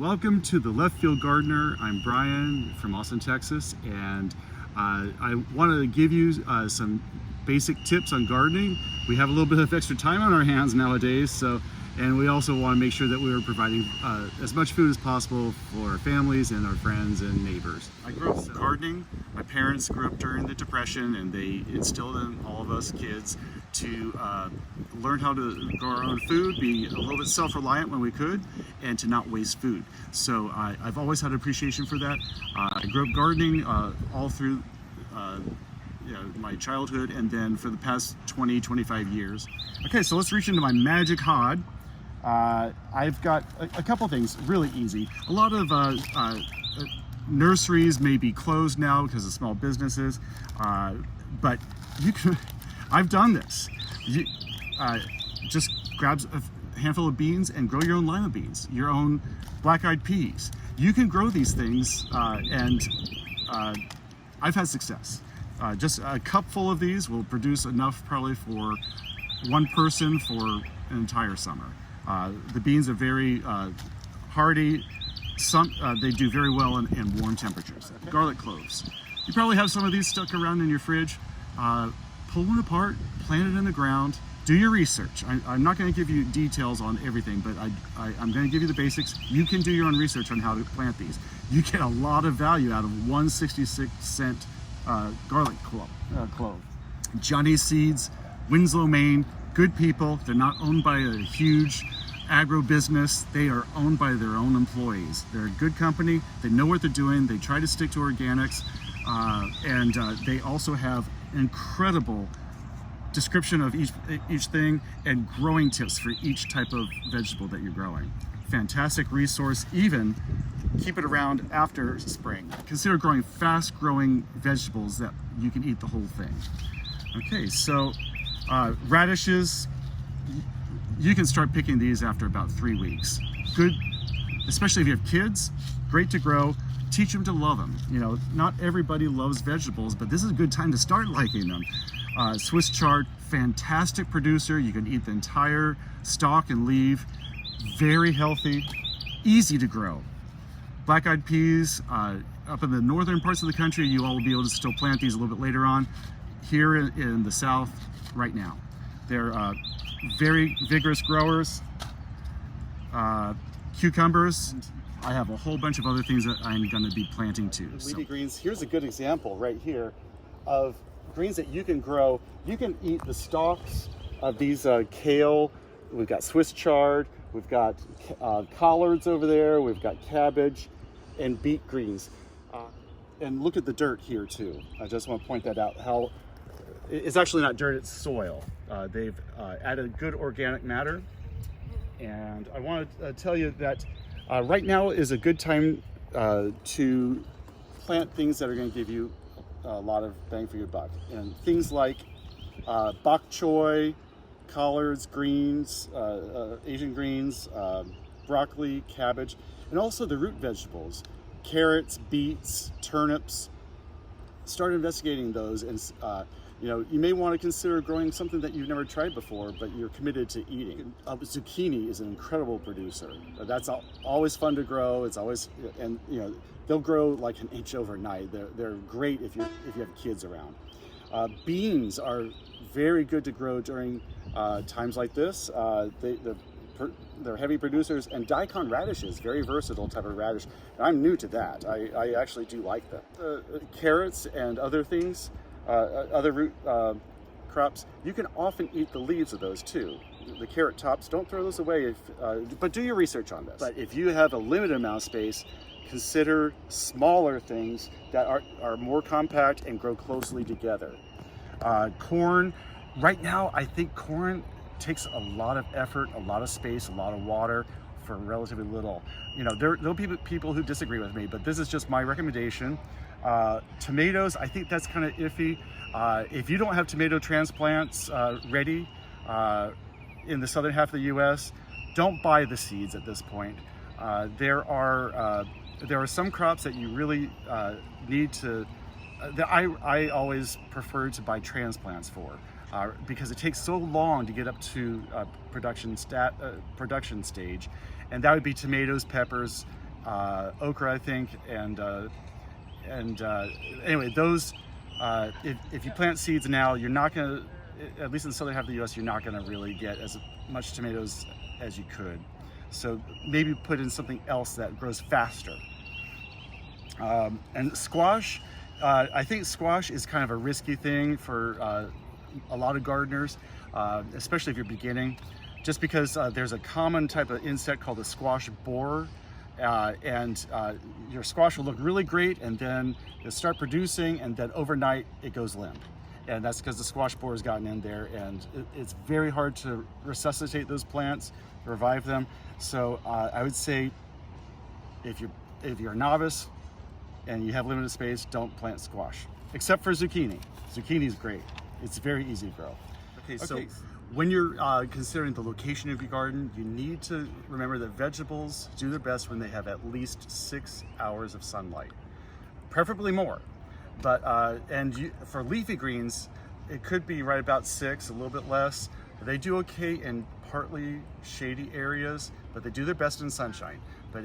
Welcome to the Left Field Gardener. I'm Bryan from Austin, Texas, and I wanted to give you some basic tips on gardening. We have a little bit of extra time on our hands nowadays, and we also want to make sure that we are providing as much food as possible for our families and our friends and neighbors. I grew up gardening. My parents grew up during the Depression, and they instilled in all of us kids to learn how to grow our own food, be a little bit self-reliant when we could, and to not waste food. So I've always had an appreciation for that. I grew up gardening all through my childhood, and then for the past 25 years. Okay, so let's reach into my magic hod. I've got a couple things really easy. A lot of nurseries may be closed now because of small businesses, but you can. I've done this. You just grab a handful of beans and grow your own lima beans, your own black-eyed peas. You can grow these things, and I've had success. Just a cup full of these will produce enough probably for one person for an entire summer. The beans are very hardy. They do very well in warm temperatures. Okay. Garlic cloves. You probably have some of these stuck around in your fridge. Pull one apart, plant it in the ground, do your research. I'm not going to give you details on everything, but I'm going to give you the basics. You can do your own research on how to plant these. You get a lot of value out of one 66-cent garlic clove. Johnny Seeds, Winslow, Maine, good people. They're not owned by a huge agro business. They are owned by their own employees. They're a good company. They know what they're doing. They try to stick to organics, and they also have incredible description of each thing and growing tips for each type of vegetable that you're growing. Fantastic resource. Even keep it around after spring. Consider growing fast growing vegetables that you can eat the whole thing. Okay, so radishes, you can start picking these after about 3 weeks. Good, especially if you have kids, great to grow. Teach them to love them. You know, not everybody loves vegetables, but this is a good time to start liking them. Swiss chard, fantastic producer. You can eat the entire stalk and leaf. Very healthy, easy to grow. Black-eyed peas, up in the northern parts of the country, you all will be able to still plant these a little bit later on. Here in the south, right now. They're very vigorous growers. Cucumbers. I have a whole bunch of other things that I'm going to be planting too. Leafy greens. Here's a good example right here of greens that you can grow. You can eat the stalks of these kale. We've got Swiss chard. We've got collards over there. We've got cabbage and beet greens. And look at the dirt here too. I just want to point that out. How it's actually not dirt, it's soil. They've added good organic matter. And I want to tell you that right now is a good time to plant things that are going to give you a lot of bang for your buck. And things like bok choy, collards, greens, Asian greens, broccoli, cabbage, and also the root vegetables, carrots, beets, turnips. Start investigating those, and you may want to consider growing something that you've never tried before, but you're committed to eating. Zucchini is an incredible producer. That's always fun to grow. It's always, and they'll grow like an inch overnight. They're great if you have kids around. Beans are very good to grow during times like this. They're heavy producers, and daikon radishes, very versatile type of radish. And I'm new to that. I actually do like them. Carrots and other things. Other root crops, you can often eat the leaves of those too. The carrot tops, don't throw those away, but do your research on this. But if you have a limited amount of space, consider smaller things that are more compact and grow closely together. Corn, right now I think corn takes a lot of effort, a lot of space, a lot of water for relatively little. There'll be people who disagree with me, but this is just my recommendation. Tomatoes, I think that's kind of iffy. If you don't have tomato transplants ready in the southern half of the U.S., don't buy the seeds at this point. There are some crops that you really need to. That I always prefer to buy transplants for. Because it takes so long to get up to production stage, and that would be tomatoes, peppers, okra, I think, and anyway, those if you plant seeds now, you're not going to, at least in the southern half of the U.S., you're not going to really get as much tomatoes as you could. So maybe put in something else that grows faster. And squash, I think squash is kind of a risky thing for a lot of gardeners, especially if you're beginning, just because there's a common type of insect called the squash borer. Your squash will look really great, and then it'll start producing, and then overnight it goes limp. And that's because the squash borer has gotten in there, and it's very hard to resuscitate those plants, revive them. So I would say if you're a novice and you have limited space, don't plant squash, except for zucchini. Zucchini is great. It's very easy to grow. Okay, so when you're considering the location of your garden, you need to remember that vegetables do their best when they have at least 6 hours of sunlight, preferably more. But for leafy greens, it could be right about 6, a little bit less. They do okay in partly shady areas, but they do their best in sunshine. But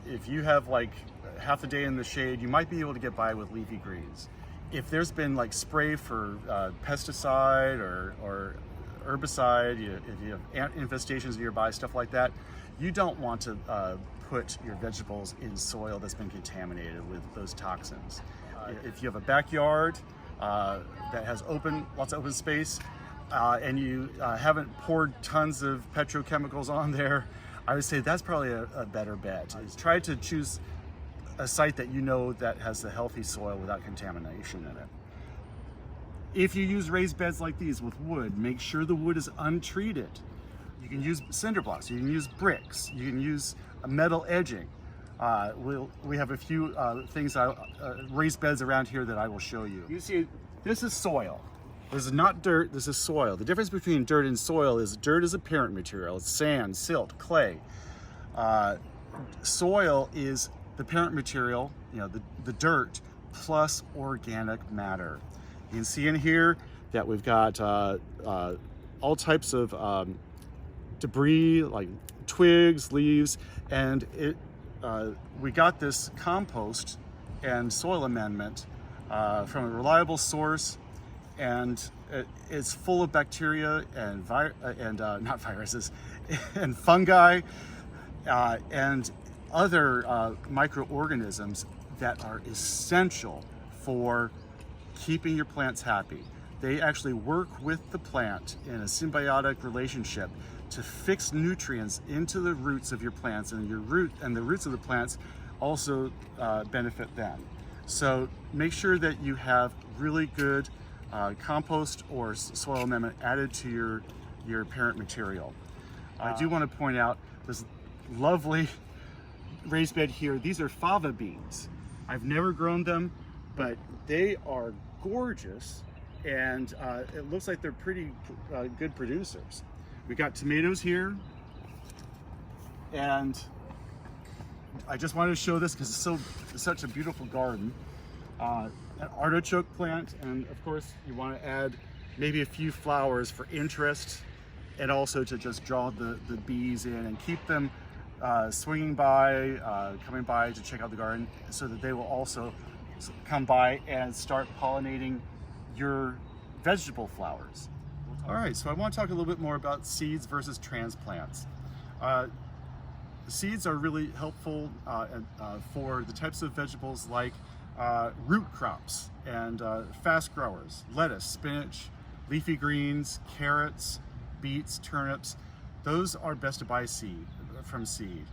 if you have like half the day in the shade, you might be able to get by with leafy greens. If there's been like spray for pesticide or herbicide, if you have ant infestations nearby, stuff like that, you don't want to put your vegetables in soil that's been contaminated with those toxins. If you have a backyard that has lots of open space, and you haven't poured tons of petrochemicals on there, I would say that's probably a better bet. Try to choose a site that you know that has a healthy soil without contamination in it. If you use raised beds like these with wood, make sure the wood is untreated. You can use cinder blocks, you can use bricks, you can use a metal edging. We have a few raised beds around here that I will show you. You see, this is soil. This is not dirt, this is soil. The difference between dirt and soil is dirt is a parent material. It's sand, silt, clay. Soil is the parent material, the dirt, plus organic matter. You can see in here that we've got all types of debris, like twigs, leaves, and we got this compost and soil amendment from a reliable source, and it's full of bacteria and not viruses, and fungi, and other microorganisms that are essential for keeping your plants happy. They actually work with the plant in a symbiotic relationship to fix nutrients into the roots of your plants, and the roots of the plants also benefit them. So make sure that you have really good compost or soil amendment added to your parent material. I do want to point out this lovely raised bed here. These are fava beans. I've never grown them, but they are gorgeous, and it looks like they're pretty good producers. We got tomatoes here, and I just wanted to show this because it's such a beautiful garden. An artichoke plant, and of course you want to add maybe a few flowers for interest, and also to just draw the bees in and keep them swinging by, coming by to check out the garden, so that they will also come by and start pollinating your vegetable flowers. All right, so I want to talk a little bit more about seeds versus transplants. Seeds are really helpful for the types of vegetables like root crops and fast growers, lettuce, spinach, leafy greens, carrots, beets, turnips. Those are best to buy from seed.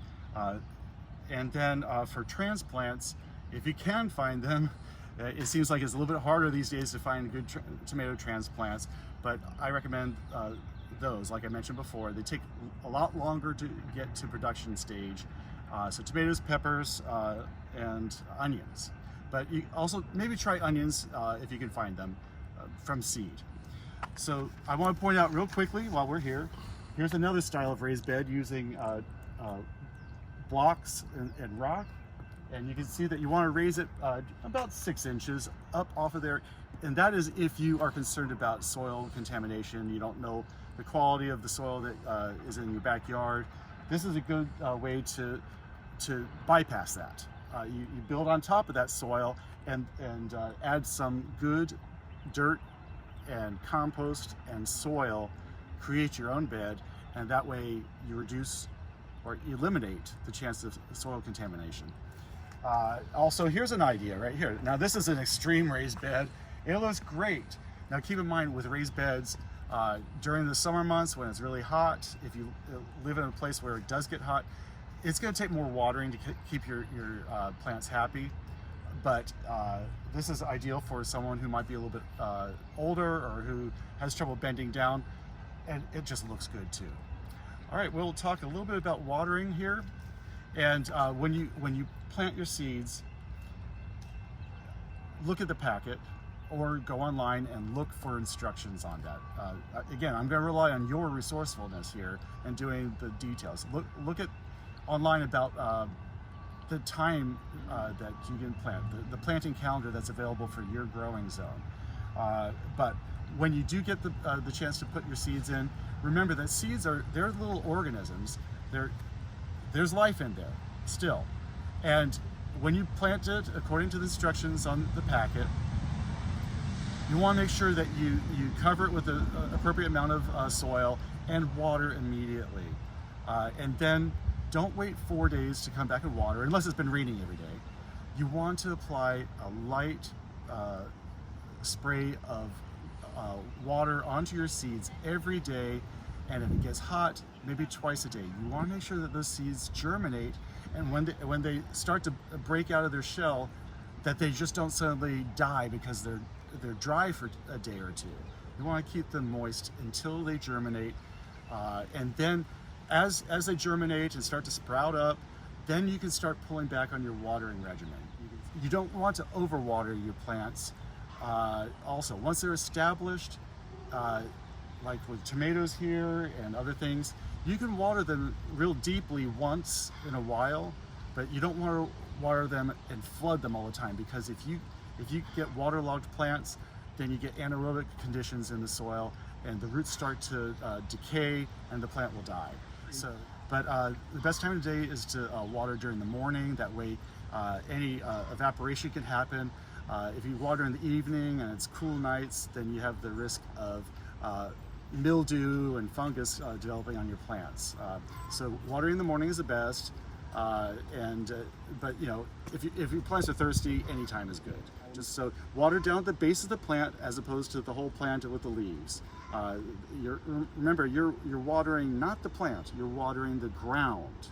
And then for transplants, if you can find them, it seems like it's a little bit harder these days to find good tomato transplants, but I recommend those. Like I mentioned before, they take a lot longer to get to production stage. So tomatoes, peppers, and onions. But you also maybe try onions if you can find them from seed. So I want to point out real quickly while we're here, here's another style of raised bed using blocks and rock. And you can see that you want to raise it about 6 inches up off of there. And that is if you are concerned about soil contamination, you don't know the quality of the soil that is in your backyard. This is a good way to to bypass that. You build on top of that soil and add some good dirt and compost and soil, create your own bed, and that way you reduce or eliminate the chance of soil contamination. Also, here's an idea right here. Now this is an extreme raised bed. It looks great. Now keep in mind with raised beds, during the summer months when it's really hot, if you live in a place where it does get hot, it's going to take more watering to keep your plants happy. But this is ideal for someone who might be a little bit older or who has trouble bending down, and it just looks good too. All right, we'll talk a little bit about watering here. And when you plant your seeds, look at the packet or go online and look for instructions on that. Again, I'm going to rely on your resourcefulness here and doing the details. Look at online about the time that you can plant, the planting calendar that's available for your growing zone. But when you do get the chance to put your seeds in, remember that seeds they're little organisms. There's life in there still. And when you plant it according to the instructions on the packet, you want to make sure that you cover it with the appropriate amount of soil and water immediately. And then don't wait 4 days to come back and water, unless it's been raining every day. You want to apply a light spray of water onto your seeds every day, and if it gets hot, maybe twice a day. You want to make sure that those seeds germinate, and when they start to break out of their shell, that they just don't suddenly die because they're dry for a day or two. You want to keep them moist until they germinate, and then as they germinate and start to sprout up, then you can start pulling back on your watering regimen. You don't want to overwater your plants. Also, once they're established, like with tomatoes here and other things, you can water them real deeply once in a while, but you don't want to water them and flood them all the time, because if you get waterlogged plants, then you get anaerobic conditions in the soil and the roots start to decay and the plant will die. But the best time of day is to water during the morning. That way any evaporation can happen. If you water in the evening and it's cool nights, then you have the risk of mildew and fungus developing on your plants. So watering in the morning is the best. But you know, if your plants are thirsty, any time is good. Just so water down at the base of the plant as opposed to the whole plant with the leaves. Remember, you're watering not the plant, you're watering the ground.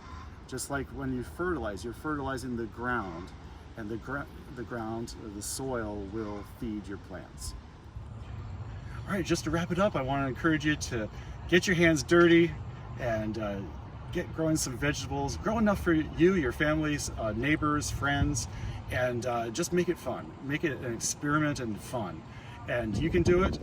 Just like when you fertilize, you're fertilizing the ground, and the ground, or the soil, will feed your plants. All right, just to wrap it up, I want to encourage you to get your hands dirty and get growing some vegetables. Grow enough for you, your families, neighbors, friends, and just make it fun. Make it an experiment and fun. And you can do it.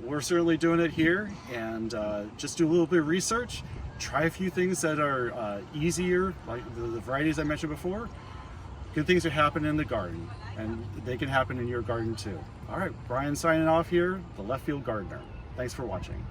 We're certainly doing it here, and just do a little bit of research. Try a few things that are easier, like the varieties I mentioned before. Good things are happening in the garden, and they can happen in your garden too. All right, Bryan signing off here, the Left Field Gardener. Thanks for watching.